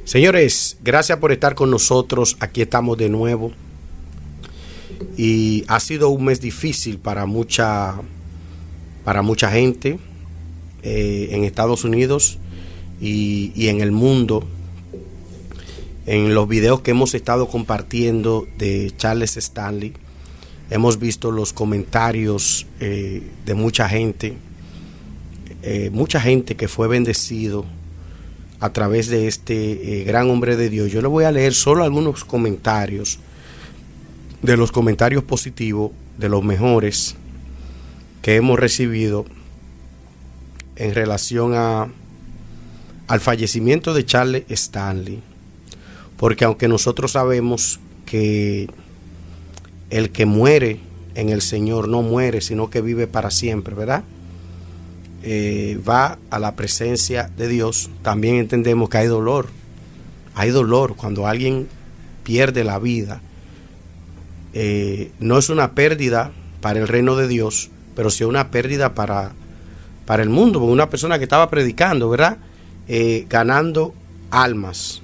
Señores, gracias por estar con nosotros. Aquí estamos de nuevo. Y ha sido un mes difícil para mucha gente en Estados Unidos y en el mundo. En los videos que hemos estado compartiendo de Charles Stanley, hemos visto los comentarios de mucha gente que fue bendecido a través de este gran hombre de Dios. Yo le voy a leer solo algunos comentarios, de los comentarios positivos, de los mejores que hemos recibido en relación al fallecimiento de Charles Stanley. Porque aunque nosotros sabemos que el que muere en el Señor no muere, sino que vive para siempre, ¿verdad? Va a la presencia de Dios. También entendemos que hay dolor. Hay dolor cuando alguien pierde la vida. No es una pérdida para el reino de Dios, pero sí una pérdida para el mundo. Una persona que estaba predicando, ¿verdad? Ganando almas.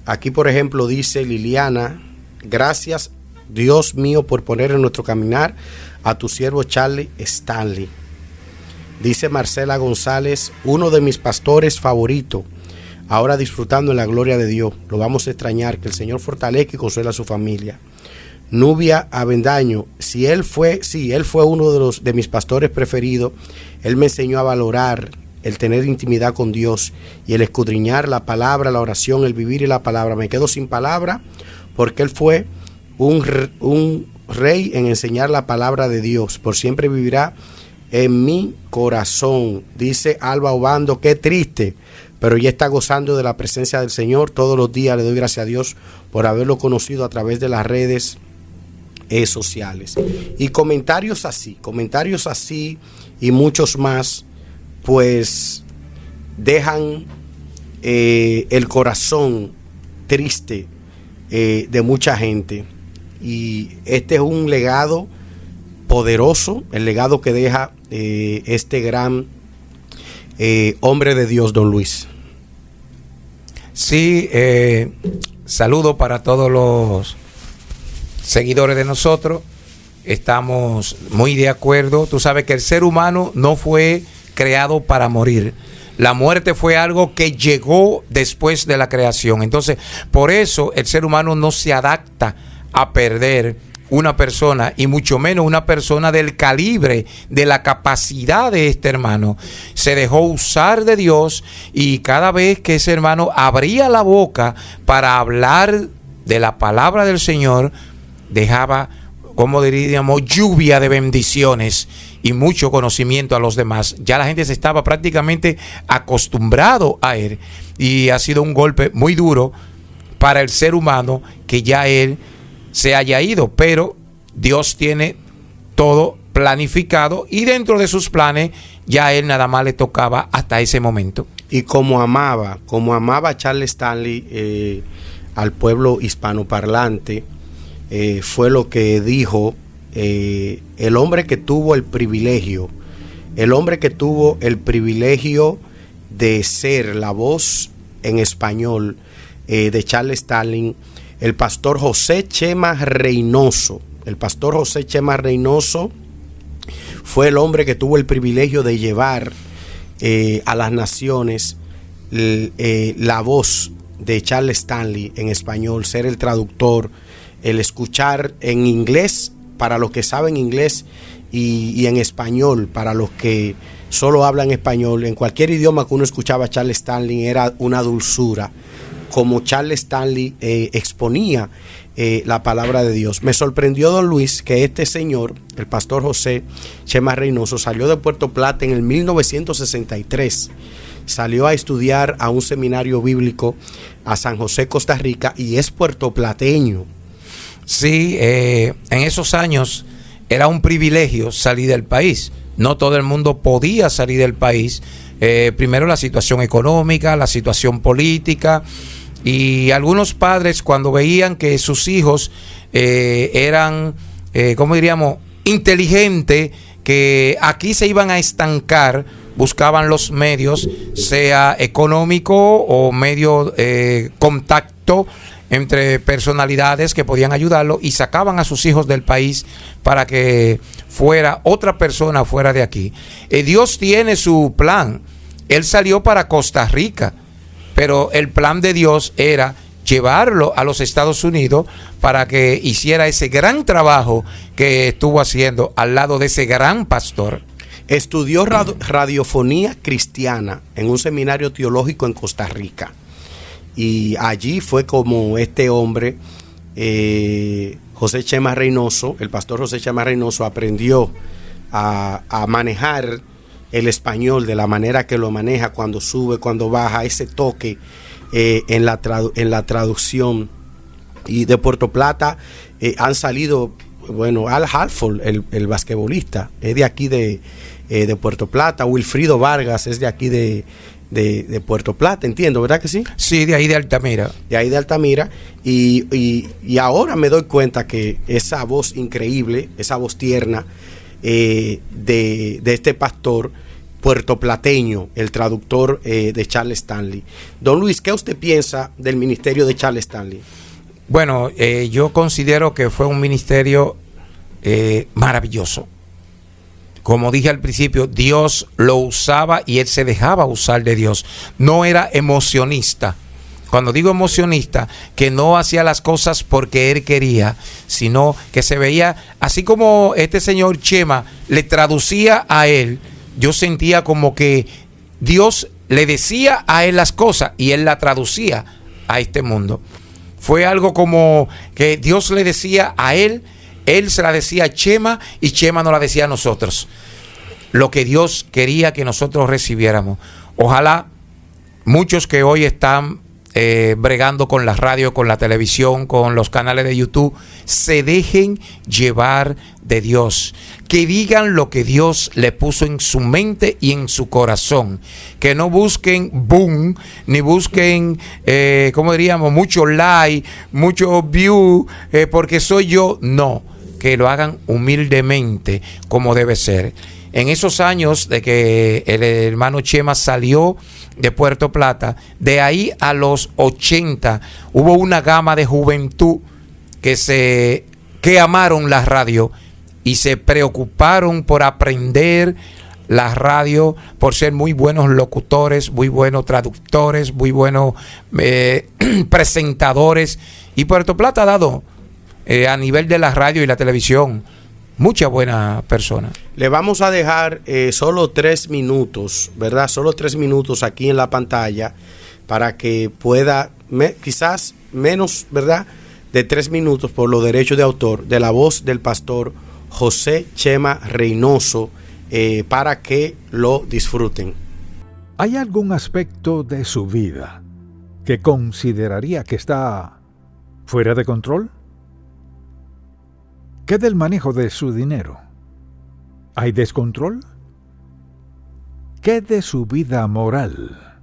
Aquí, por ejemplo, dice Liliana: gracias, Dios mío, por poner en nuestro caminar a tu siervo Charles Stanley. Dice Marcela González: uno de mis pastores favoritos, ahora disfrutando en la gloria de Dios. Lo vamos a extrañar, que el Señor fortalezca y consuela a su familia. Nubia Avendaño: él fue uno de mis pastores preferidos. Él me enseñó a valorar el tener intimidad con Dios y el escudriñar la palabra, la oración, el vivir y la palabra. Me quedo sin palabra porque él fue un rey en enseñar la palabra de Dios. Por siempre vivirá en mi corazón. Dice Alba Obando: qué triste, pero ya está gozando de la presencia del Señor. Todos los días le doy gracias a Dios por haberlo conocido a través de las redes sociales. Y comentarios así y muchos más, pues dejan el corazón triste de mucha gente. Y este es un legado poderoso, el legado que deja este gran hombre de Dios, don Luis. Sí, saludo para todos los seguidores de nosotros. Estamos muy de acuerdo. Tú sabes que el ser humano no fue creado para morir. La muerte fue algo que llegó después de la creación. Entonces, por eso el ser humano no se adapta a perder una persona, y mucho menos una persona del calibre, de la capacidad de este hermano. Se dejó usar de Dios, y cada vez que ese hermano abría la boca para hablar de la palabra del Señor, dejaba, como diríamos, lluvia de bendiciones y mucho conocimiento a los demás. Ya la gente se estaba prácticamente acostumbrado a él, y ha sido un golpe muy duro para el ser humano que ya él se haya ido, pero Dios tiene todo planificado, y dentro de sus planes ya a él nada más le tocaba hasta ese momento. Y como amaba Charles Stanley al pueblo hispanoparlante, fue lo que dijo el hombre que tuvo el privilegio de ser la voz en español de Charles Stanley, el pastor José Chema Reynoso. El pastor José Chema Reynoso fue el hombre que tuvo el privilegio de llevar a las naciones la voz de Charles Stanley en español, ser el traductor, el escuchar en inglés para los que saben inglés y en español para los que solo hablan español. En cualquier idioma que uno escuchaba a Charles Stanley era una dulzura, como Charles Stanley exponía la palabra de Dios. Me sorprendió, don Luis, que este señor, el pastor José Chema Reynoso, salió de Puerto Plata en el 1963. Salió a estudiar a un seminario bíblico a San José, Costa Rica, y es puertoplateño. Sí, en esos años era un privilegio salir del país. No todo el mundo podía salir del país. Primero la situación económica, la situación política, y algunos padres, cuando veían que sus hijos eran, ¿cómo diríamos?, inteligentes, que aquí se iban a estancar, buscaban los medios, sea económico o medio contacto entre personalidades que podían ayudarlo, y sacaban a sus hijos del país para que fuera otra persona fuera de aquí. Dios tiene su plan. Él salió para Costa Rica, pero el plan de Dios era llevarlo a los Estados Unidos para que hiciera ese gran trabajo que estuvo haciendo al lado de ese gran pastor. Estudió radiofonía cristiana en un seminario teológico en Costa Rica. Y allí fue como este hombre, José Chema Reynoso, el pastor José Chema Reynoso, aprendió a manejar el español de la manera que lo maneja, cuando sube, cuando baja, ese toque en la traducción. Y de Puerto Plata han salido, bueno, Al Halford, el basquetbolista, es de aquí de Puerto Plata. Wilfrido Vargas es de aquí de Puerto Plata, entiendo, ¿verdad que sí? Sí, de ahí de Altamira. De ahí de Altamira. Y ahora me doy cuenta que esa voz increíble, esa voz tierna de este pastor puertoplateño, el traductor de Charles Stanley. Don Luis, ¿qué usted piensa del ministerio de Charles Stanley? Bueno, yo considero que fue un ministerio maravilloso. Como dije al principio, Dios lo usaba y él se dejaba usar de Dios. No era emocionista. Cuando digo emocionista, que no hacía las cosas porque él quería, sino que se veía, así como este señor Chema le traducía a él, yo sentía como que Dios le decía a él las cosas y él la traducía a este mundo. Fue algo como que Dios le decía a él se la decía a Chema y Chema nos la decía a nosotros. Lo que Dios quería que nosotros recibiéramos. Ojalá muchos que hoy están bregando con la radio, con la televisión, con los canales de YouTube, se dejen llevar de Dios. Que digan lo que Dios le puso en su mente y en su corazón. Que no busquen boom, ni busquen, ¿cómo diríamos? Mucho like, mucho view, porque soy yo. No, que lo hagan humildemente como debe ser. En esos años de que el hermano Chema salió de Puerto Plata, de ahí a los 80 hubo una gama de juventud que amaron la radio y se preocuparon por aprender la radio, por ser muy buenos locutores, muy buenos traductores, muy buenos presentadores. Y Puerto Plata ha dado a nivel de la radio y la televisión mucha buena persona. Le vamos a dejar solo 3 minutos, ¿verdad? Solo 3 minutos aquí en la pantalla para que pueda, quizás menos, ¿verdad? De 3 minutos por los derechos de autor, de la voz del pastor José Chema Reynoso, para que lo disfruten. ¿Hay algún aspecto de su vida que consideraría que está fuera de control? ¿Qué del manejo de su dinero? ¿Hay descontrol? ¿Qué de su vida moral?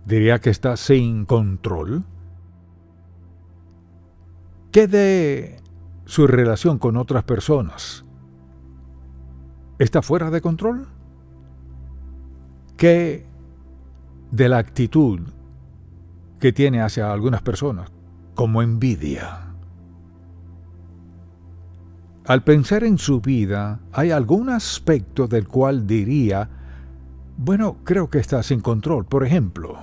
¿Diría que está sin control? ¿Qué de su relación con otras personas? ¿Está fuera de control? ¿Qué de la actitud que tiene hacia algunas personas, como envidia? Al pensar en su vida, ¿hay algún aspecto del cual diría, bueno, creo que está sin control? Por ejemplo,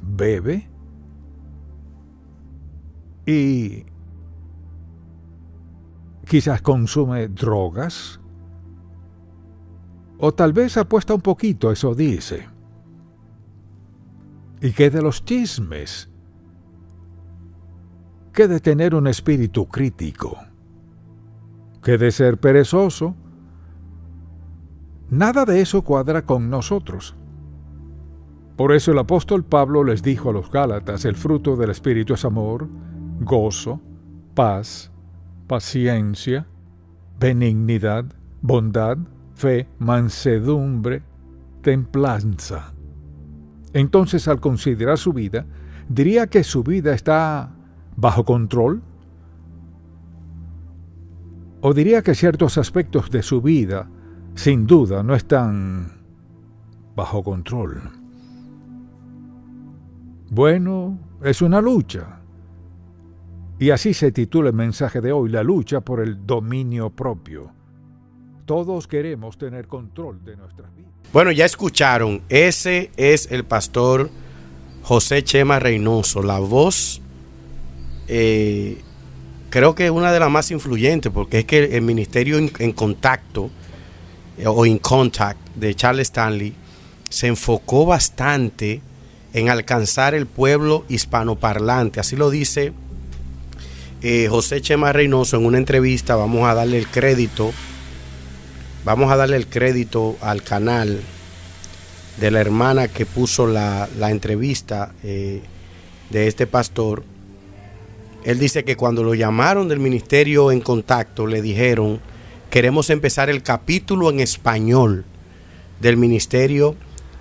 bebe y quizás consume drogas, o tal vez apuesta un poquito, eso dice. ¿Y qué de los chismes? ¿Qué de tener un espíritu crítico? ¿Qué de ser perezoso? Nada de eso cuadra con nosotros. Por eso el apóstol Pablo les dijo a los Gálatas, el fruto del Espíritu es amor, gozo, paz, paciencia, benignidad, bondad, fe, mansedumbre, templanza. Entonces, al considerar su vida, ¿diría que su vida está bajo control? ¿O diría que ciertos aspectos de su vida, sin duda, no están bajo control. Bueno, es una lucha. Y así se titula el mensaje de hoy, la lucha por el dominio propio. Todos queremos tener control de nuestras vidas. Bueno, ya escucharon, ese es el pastor José Chema Reynoso, la voz, creo que es una de las más influyentes, porque es que el ministerio en contacto o in contact de Charles Stanley se enfocó bastante en alcanzar el pueblo hispanoparlante. Así lo dice José Chema Reynoso en una entrevista. Vamos a darle el crédito al canal de la hermana que puso la entrevista de este pastor. Él dice que cuando lo llamaron del ministerio en contacto, le dijeron: queremos empezar el capítulo en español del ministerio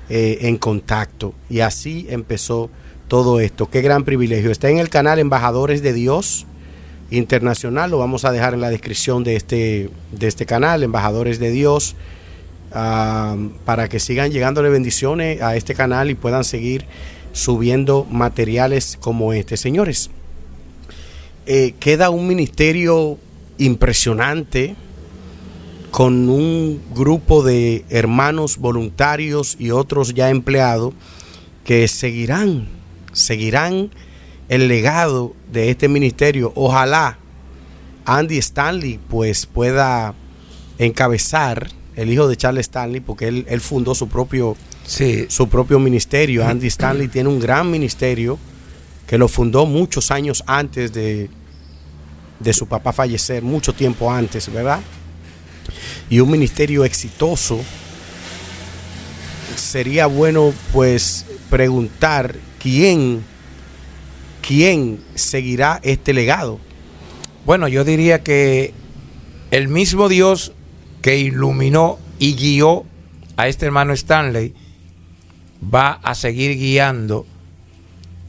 en contacto. Y así empezó todo esto. Qué gran privilegio. Está en el canal Embajadores de Dios Internacional. Lo vamos a dejar en la descripción de este canal, Embajadores de Dios, para que sigan llegándole bendiciones a este canal y puedan seguir subiendo materiales como este. Señores, queda un ministerio impresionante con un grupo de hermanos voluntarios y otros ya empleados que seguirán el legado de este ministerio. Ojalá Andy Stanley pues pueda encabezar, el hijo de Charles Stanley, porque él fundó su propio ministerio. Andy Stanley tiene un gran ministerio que lo fundó muchos años antes de su papá fallecer, mucho tiempo antes, ¿verdad? Y un ministerio exitoso. Sería bueno pues preguntar quién seguirá este legado. Bueno, yo diría que el mismo Dios que iluminó y guió a este hermano Stanley va a seguir guiando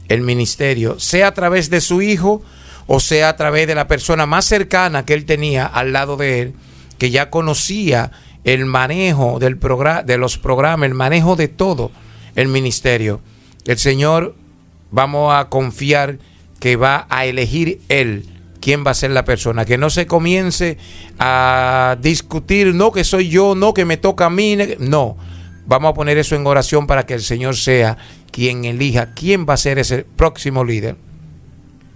el ministerio, sea a través de su hijo o sea a través de la persona más cercana que él tenía al lado de él, que ya conocía el manejo de los programas, el manejo de todo el ministerio. El Señor, vamos a confiar que va a elegir Él quién va a ser la persona, que no se comience a discutir, no que soy yo, no que me toca a mí, no. Vamos a poner eso en oración para que el Señor sea quien elija quién va a ser ese próximo líder.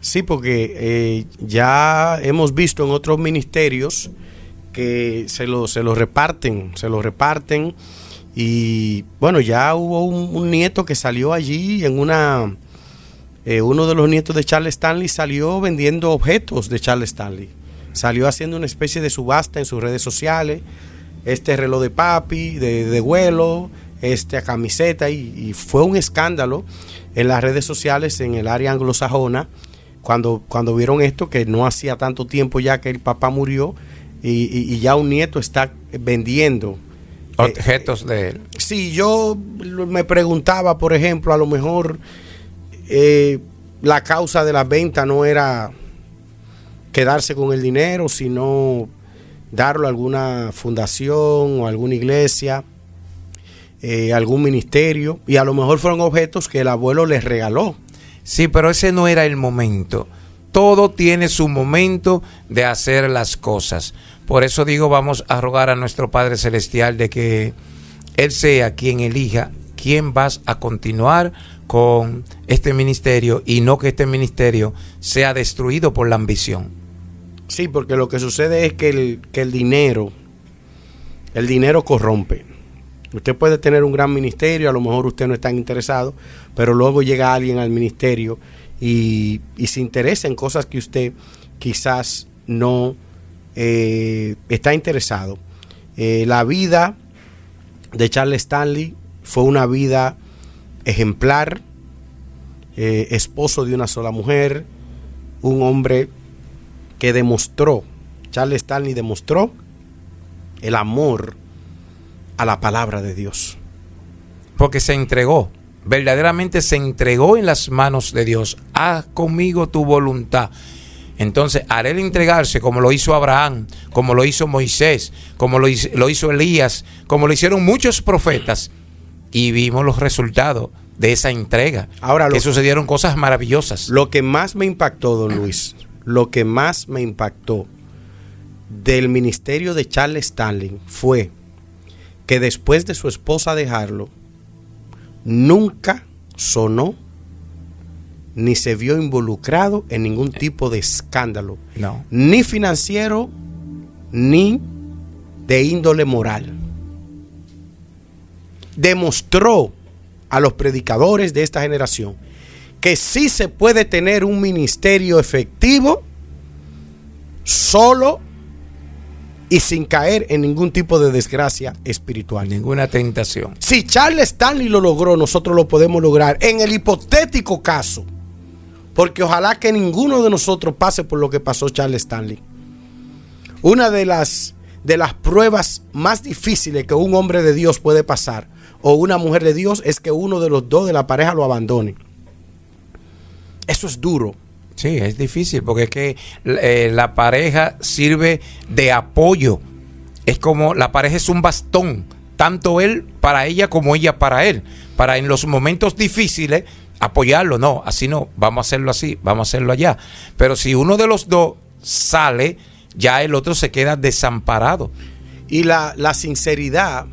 Sí, porque ya hemos visto en otros ministerios que se lo reparten, y bueno, ya hubo un nieto que salió allí en uno de los nietos de Charles Stanley salió vendiendo objetos de Charles Stanley, salió haciendo una especie de subasta en sus redes sociales, este reloj de papi, de vuelo, esta camiseta, y fue un escándalo en las redes sociales en el área anglosajona cuando vieron esto, que no hacía tanto tiempo ya que el papá murió y ya un nieto está vendiendo objetos de él. Sí, yo me preguntaba, por ejemplo, a lo mejor la causa de la venta no era quedarse con el dinero, sino darlo a alguna fundación o alguna iglesia, algún ministerio, y a lo mejor fueron objetos que el abuelo les regaló. Sí, pero ese no era el momento. Todo tiene su momento de hacer las cosas. Por eso digo, vamos a rogar a nuestro Padre Celestial de que Él sea quien elija quién vas a continuar con este ministerio, y no que este ministerio sea destruido por la ambición. Sí, porque lo que sucede es que el dinero corrompe. Usted puede tener un gran ministerio, a lo mejor usted no está interesado, pero luego llega alguien al ministerio y se interesa en cosas que usted quizás no está interesado. La vida de Charles Stanley fue una vida ejemplar, esposo de una sola mujer, un hombre que Charles Stanley demostró el amor a la palabra de Dios. Porque se entregó, verdaderamente se entregó en las manos de Dios. Haz conmigo tu voluntad. Entonces, haré el entregarse como lo hizo Abraham, como lo hizo Moisés, como lo hizo Elías, como lo hicieron muchos profetas. y vimos los resultados de esa entrega. Ahora, que sucedieron cosas maravillosas. Lo que más me impactó, don Luis, lo que más me impactó del ministerio de Charles Stanley fue que después de su esposa dejarlo, nunca sonó ni se vio involucrado en ningún tipo de escándalo, No. ni financiero, ni de índole moral. Demostró a los predicadores de esta generación que sí se puede tener un ministerio efectivo solo y sin caer en ningún tipo de desgracia espiritual. Ninguna tentación. Si Charles Stanley lo logró, nosotros lo podemos lograr en el hipotético caso, porque ojalá que ninguno de nosotros pase por lo que pasó Charles Stanley. Una de las pruebas más difíciles que un hombre de Dios puede pasar, o una mujer de Dios, es que uno de los dos de la pareja lo abandone. Eso es duro. Sí, es difícil porque es que la pareja sirve de apoyo. Es como la pareja es un bastón, tanto él para ella como ella para él. Para en los momentos difíciles apoyarlo. No, así no, vamos a hacerlo así, vamos a hacerlo allá. Pero si uno de los dos sale, ya el otro se queda desamparado. Y la sinceridad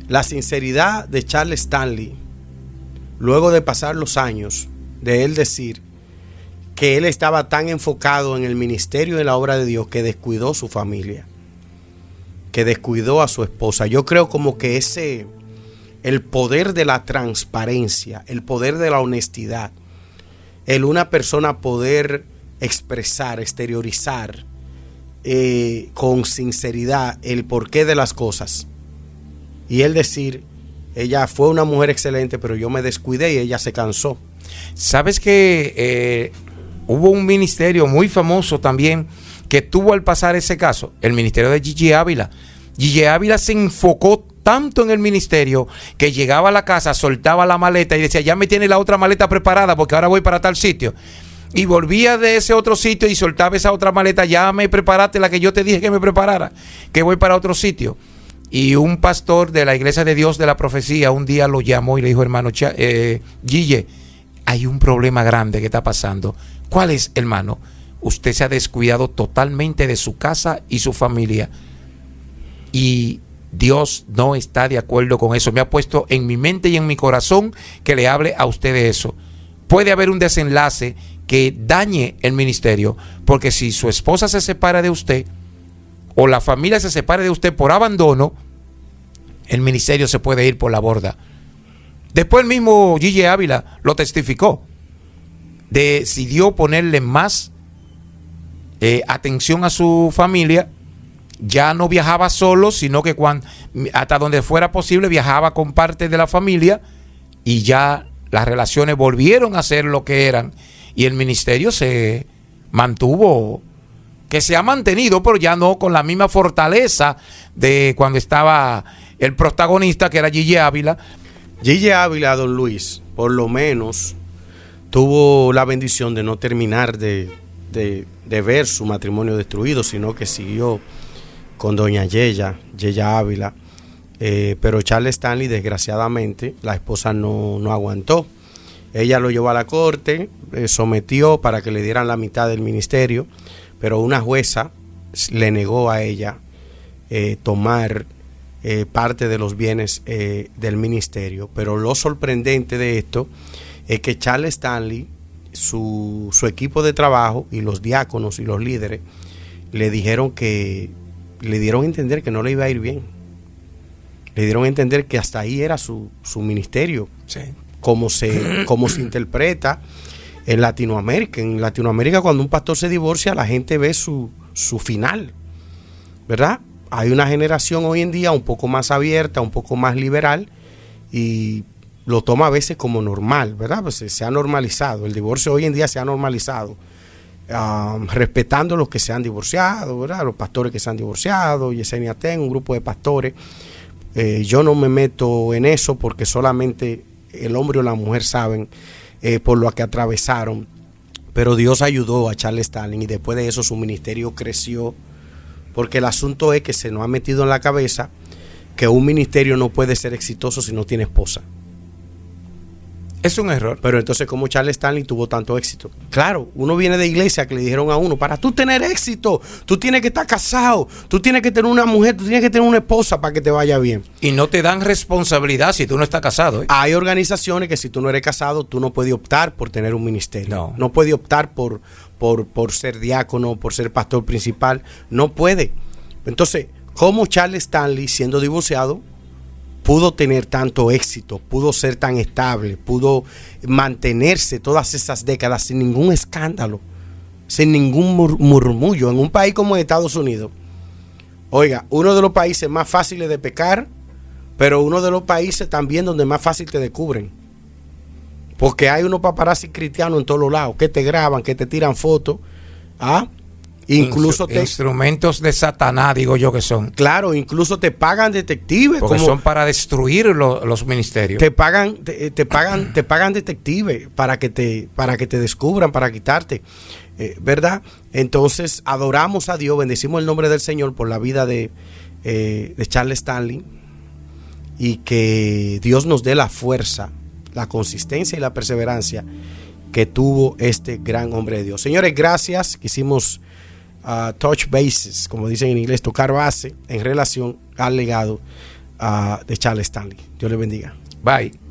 de Charles Stanley, luego de pasar los años, de él decir que él estaba tan enfocado en el ministerio y en la obra de Dios que descuidó su familia, que descuidó a su esposa. Yo creo como que el poder de la transparencia, el poder de la honestidad, el una persona poder expresar, exteriorizar con sinceridad el porqué de las cosas, y él decir, ella fue una mujer excelente, pero yo me descuidé y ella se cansó. ¿Sabes que hubo un ministerio muy famoso también que tuvo al pasar ese caso? El ministerio de Gigi Ávila. Gigi Ávila se enfocó tanto en el ministerio que llegaba a la casa, soltaba la maleta y decía, ya me tiene la otra maleta preparada porque ahora voy para tal sitio. Y volvía de ese otro sitio y soltaba esa otra maleta, ya me preparaste la que yo te dije que me preparara, que voy para otro sitio. Y un pastor de la Iglesia de Dios de la Profecía un día lo llamó y le dijo, hermano Gille, hay un problema grande que está pasando. ¿Cuál es, hermano? Usted se ha descuidado totalmente de su casa y su familia. Y Dios no está de acuerdo con eso. Me ha puesto en mi mente y en mi corazón que le hable a usted de eso. Puede haber un desenlace que dañe el ministerio, porque si su esposa se separa de usted o la familia se separa de usted por abandono, el ministerio se puede ir por la borda. Después el mismo Gigi Ávila lo testificó. Decidió ponerle más atención a su familia. Ya no viajaba solo, sino que hasta donde fuera posible viajaba con parte de la familia, y ya las relaciones volvieron a ser lo que eran, y el ministerio se mantuvo, que se ha mantenido, pero ya no con la misma fortaleza de cuando estaba el protagonista, que era Gigi Ávila. Gigi Ávila, don Luis, por lo menos tuvo la bendición de no terminar de ver su matrimonio destruido, sino que siguió con doña Yeya Ávila. Pero Charles Stanley, desgraciadamente, la esposa no aguantó. Ella lo llevó a la corte, sometió para que le dieran la mitad del ministerio, pero una jueza le negó a ella tomar parte de los bienes del ministerio. Pero lo sorprendente de esto es que Charles Stanley, su equipo de trabajo y los diáconos y los líderes le dieron a entender que no le iba a ir bien. Le dieron a entender que hasta ahí era su ministerio. Sí. Como se interpreta en Latinoamérica. En Latinoamérica, cuando un pastor se divorcia, la gente ve su final, ¿verdad? Hay una generación hoy en día un poco más abierta, un poco más liberal, y lo toma a veces como normal, ¿verdad? Pues se ha normalizado. El divorcio hoy en día se ha normalizado, respetando a los que se han divorciado, ¿verdad? Los pastores que se han divorciado, Yesenia Ten, un grupo de pastores. Yo no me meto en eso porque solamente el hombre o la mujer saben por lo que atravesaron, pero Dios ayudó a Charles Stanley y después de eso su ministerio creció, porque el asunto es que se nos ha metido en la cabeza que un ministerio no puede ser exitoso si no tiene esposa. Es un error. Pero entonces, ¿cómo Charles Stanley tuvo tanto éxito? Claro, uno viene de iglesia que le dijeron a uno, para tú tener éxito, tú tienes que estar casado, tú tienes que tener una mujer, tú tienes que tener una esposa para que te vaya bien. Y no te dan responsabilidad si tú no estás casado, ¿eh? Hay organizaciones que si tú no eres casado, tú no puedes optar por tener un ministerio. No puedes optar por ser diácono, por ser pastor principal. No puede. Entonces, ¿cómo Charles Stanley, siendo divorciado, pudo tener tanto éxito, pudo ser tan estable, pudo mantenerse todas esas décadas sin ningún escándalo, sin ningún murmullo en un país como Estados Unidos? Oiga, uno de los países más fáciles de pecar, pero uno de los países también donde más fácil te descubren. Porque hay unos paparazzi cristianos en todos los lados que te graban, que te tiran fotos. Incluso instrumentos de Satanás, digo yo que son. Claro, incluso te pagan detectives. Porque son para destruir los ministerios. Te pagan detectives para que te descubran, para quitarte. ¿Verdad? Entonces adoramos a Dios, bendecimos el nombre del Señor por la vida de Charles Stanley, y que Dios nos dé la fuerza, la consistencia y la perseverancia que tuvo este gran hombre de Dios. Señores, gracias. Quisimos touch bases, como dicen en inglés, tocar base en relación al legado de Charles Stanley. Dios le bendiga. Bye.